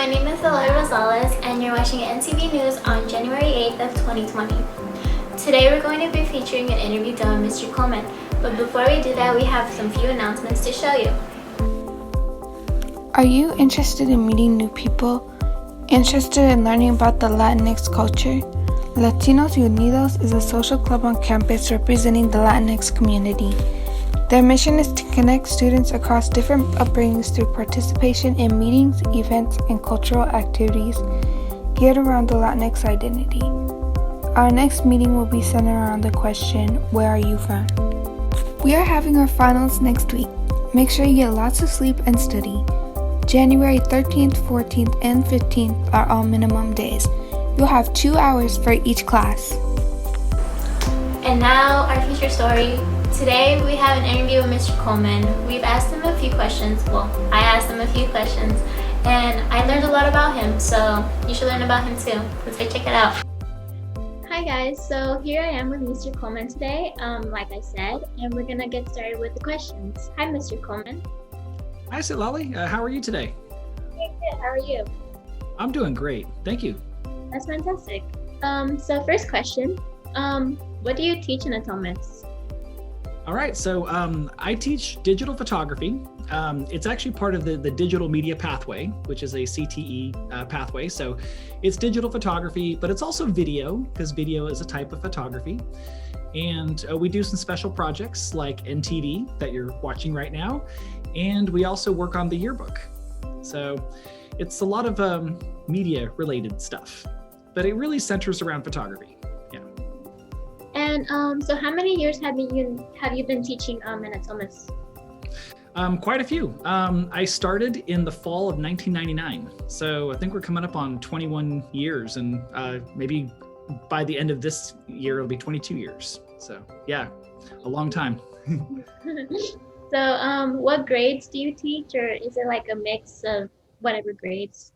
my name is Eloy Rosales, and you're watching NTV News on January 8th of 2020. Today we're going to be featuring an interview done with Mr. Coleman, but before we do that, we have some few announcements to show you. Are you interested in meeting new people? Interested in learning about the Latinx culture? Latinos Unidos is a social club on campus representing the Latinx community. Their mission is to connect students across different upbringings through participation in meetings, events, and cultural activities geared around the Latinx identity. Our next meeting will be centered around the question, where are you from? We are having our finals next week. Make sure you get lots of sleep and study. January 13th, 14th, and 15th are all minimum days. You'll have 2 hours for each class. And now our feature story. Today we have an interview with Mr. Coleman. We've asked him a few questions. Well, I asked him a few questions and I learned a lot about him, so you should learn about him too. Let's go check it out. Hi guys, so here I am with Mr. Coleman today, like I said, and we're gonna get started with the questions. Hi Mr. Coleman. Hi Silali, how are you today? Good, how are you? I'm doing great, thank you. That's fantastic. So first question, what do you teach in Natomas? All right, so I teach digital photography. It's actually part of the digital media pathway, which is a CTE pathway. So it's digital photography, but it's also video, because video is a type of photography. And we do some special projects like NTV that you're watching right now. And we also work on the Yearbook. So it's a lot of media related stuff, but it really centers around photography. And so how many years have you been teaching in Natomas? Quite a few. I started in the fall of 1999. So I think we're coming up on 21 years, and maybe by the end of this year, it'll be 22 years. So yeah, a long time. So what grades do you teach, or is it like a mix of whatever grades?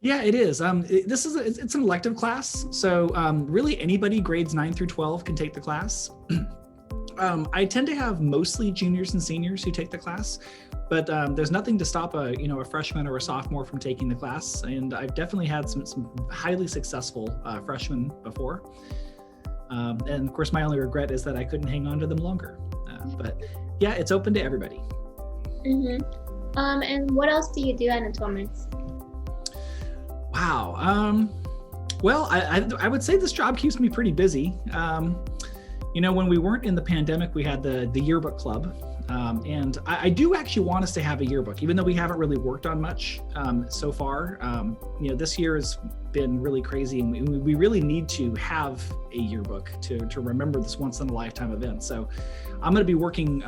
Yeah, it is. It's an elective class, so really anybody grades 9 through 12 can take the class. I tend to have mostly juniors and seniors who take the class, but there's nothing to stop a freshman or a sophomore from taking the class. And I've definitely had some highly successful freshmen before. And of course, my only regret is that I couldn't hang on to them longer. But yeah, it's open to everybody. Mm-hmm. And what else do you do at Natomas? Wow. Well, I would say this job keeps me pretty busy. When we weren't in the pandemic, we had the Yearbook Club. And I do actually want us to have a yearbook, even though we haven't really worked on much so far. This year has been really crazy, and we really need to have a yearbook to remember this once in a lifetime event. So I'm going to be working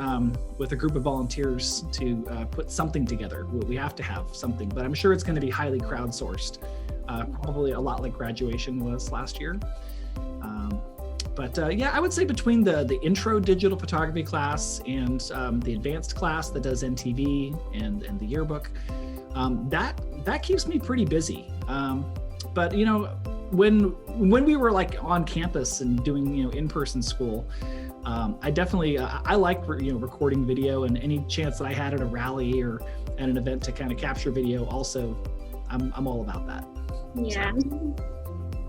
with a group of volunteers to put something together. We have to have something, but I'm sure it's going to be highly crowdsourced, probably a lot like graduation was last year. But I would say between the intro digital photography class and the advanced class that does NTV and the yearbook, that keeps me pretty busy. But when we were like on campus and doing in-person school, I definitely I like recording video, and any chance that I had at a rally or at an event to kind of capture video, also I'm all about that. Yeah.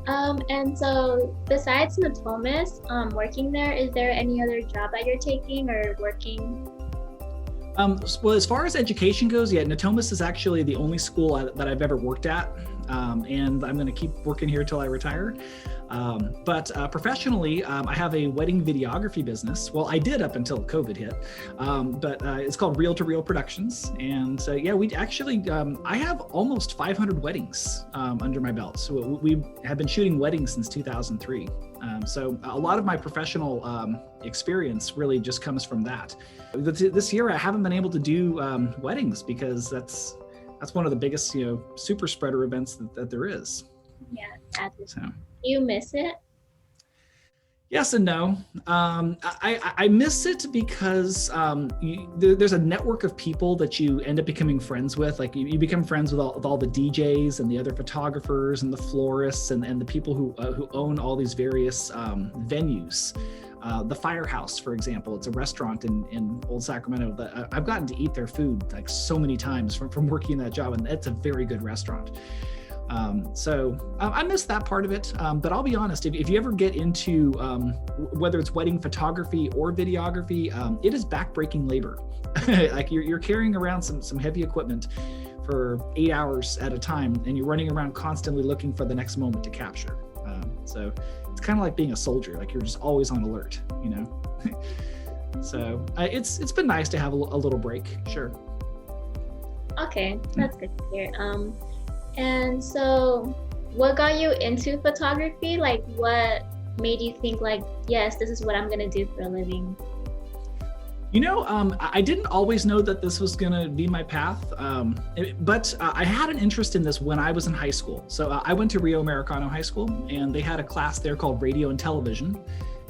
And so besides Natomas, working there, is there any other job that you're taking or working? Well, as far as education goes, yeah, Natomas is actually the only school that I've ever worked at. And I'm going to keep working here till I retire. But professionally, I have a wedding videography business. Well, I did up until COVID hit, but it's called Reel to Reel Productions. And we actually, I have almost 500 weddings under my belt. So we have been shooting weddings since 2003. So a lot of my professional experience really just comes from that. This year, I haven't been able to do weddings because that's one of the biggest, super spreader events that there is. Yeah, that's so. Do you miss it? Yes and no. I miss it because there's a network of people that you end up becoming friends with. Like you become friends with all the DJs and the other photographers and the florists and the people who own all these various venues. The Firehouse, for example, it's a restaurant in Old Sacramento that I've gotten to eat their food like so many times from working that job, and it's a very good restaurant. So I miss that part of it, but I'll be honest, if you ever get into whether it's wedding photography or videography, it is backbreaking labor. Like you're carrying around some heavy equipment for 8 hours at a time, and you're running around constantly looking for the next moment to capture. So it's kind of like being a soldier, like you're just always on alert, you know? So it's been nice to have a little break, sure. Okay, that's good to hear. And so what got you into photography? Like what made you think like, yes, this is what I'm gonna do for a living? You know, I didn't always know that this was gonna be my path, but I had an interest in this when I was in high school. So I went to Rio Americano High School, and they had a class there called Radio and Television.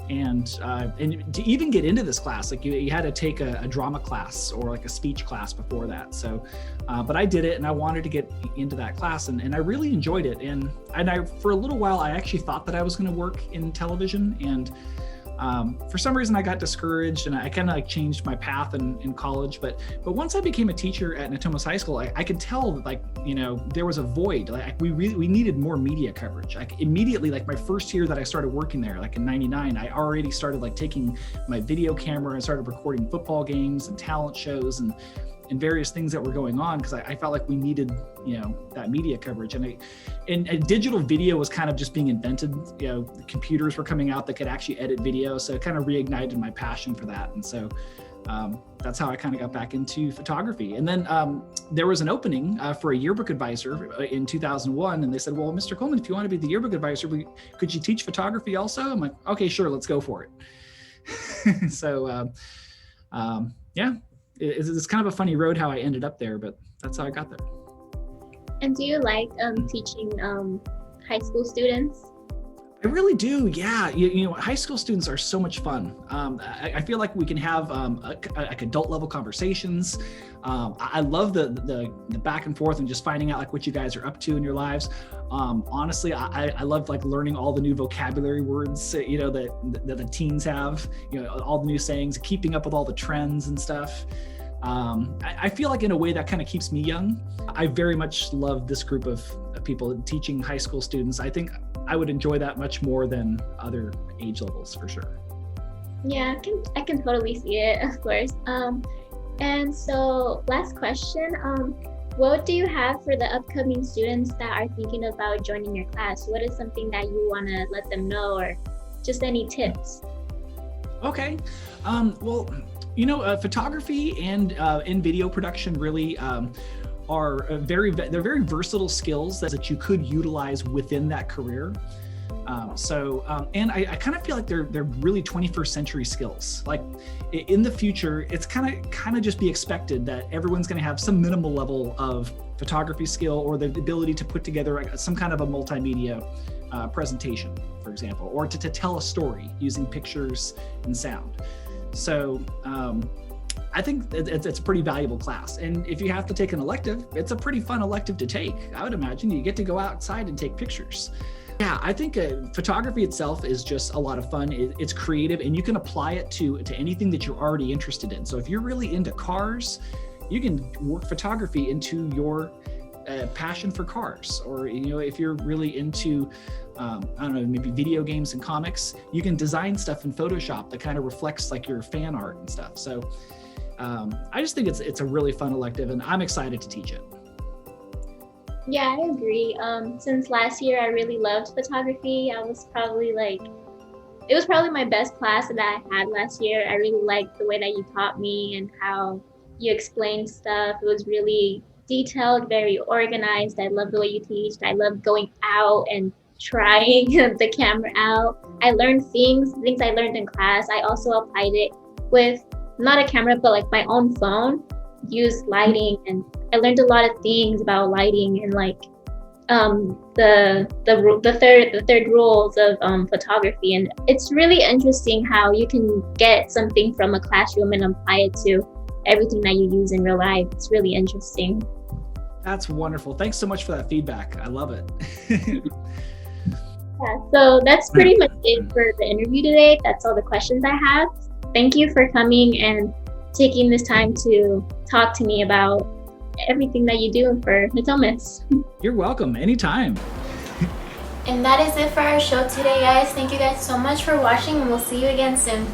And to even get into this class, like you had to take a drama class or like a speech class before that. So, but I did it, and I wanted to get into that class, and I really enjoyed it. And I for a little while, I actually thought that I was going to work in television, and for some reason I got discouraged, and I kind of like changed my path in college. But once I became a teacher at Natomas High School, I could tell that, like, you know, there was a void. Like we needed more media coverage. Like immediately, like my first year that I started working there, like in '99, I already started like taking my video camera and started recording football games and talent shows and various things that were going on, because I felt like we needed, you know, that media coverage. And digital video was kind of just being invented. You know, the computers were coming out that could actually edit video, so it kind of reignited my passion for that. And so that's how I kind of got back into photography. And then there was an opening for a yearbook advisor in 2001, and they said, well, Mr. Coleman, if you want to be the yearbook advisor, could you teach photography also? I'm like, okay, sure, let's go for it. So yeah. It's kind of a funny road how I ended up there, but that's how I got there. And do you like teaching high school students? I really do, yeah. You know, high school students are so much fun. I feel like we can have like adult level conversations. I love the back and forth and just finding out like what you guys are up to in your lives. Honestly, I love like learning all the new vocabulary words, you know, that the teens have, you know, all the new sayings, keeping up with all the trends and stuff. I feel like in a way that kind of keeps me young. I very much love this group of people teaching high school students. I think I would enjoy that much more than other age levels for sure. Yeah, I can totally see it, of course. And so last question, what do you have for the upcoming students that are thinking about joining your class? What is something that you want to let them know, or just any tips? Okay. Well, you know, photography and video production really are they're very versatile skills that you could utilize within that career. And I kind of feel like they're really 21st century skills. Like in the future, it's kind of just be expected that everyone's going to have some minimal level of photography skill or the ability to put together some kind of a multimedia presentation, for example, or to tell a story using pictures and sound. So I think it's a pretty valuable class. And if you have to take an elective, it's a pretty fun elective to take. I would imagine you get to go outside and take pictures. Yeah, I think photography itself is just a lot of fun. It's creative, and you can apply it to anything that you're already interested in. So if you're really into cars, you can work photography into your passion for cars. Or, you know, if you're really into, I don't know, maybe video games and comics, you can design stuff in Photoshop that kind of reflects like your fan art and stuff. So I just think it's a really fun elective, and I'm excited to teach it. Yeah, I agree. Since last year, I really loved photography. It was probably my best class that I had last year. I really liked the way that you taught me and how you explained stuff. It was really detailed, very organized. I love the way you teach. I love going out and trying the camera out. I learned things I learned in class. I also applied it with not a camera, but like my own phone, used lighting, and I learned a lot of things about lighting and like the third rules of photography. And it's really interesting how you can get something from a classroom and apply it to everything that you use in real life. It's really interesting. That's wonderful. Thanks so much for that feedback. I love it. Yeah, so that's pretty much it for the interview today. That's all the questions I have. Thank you for coming and taking this time to talk to me about everything that you do for Natomas. You're welcome. Anytime. And that is it for our show today, guys. Thank you guys so much for watching, and we'll see you again soon.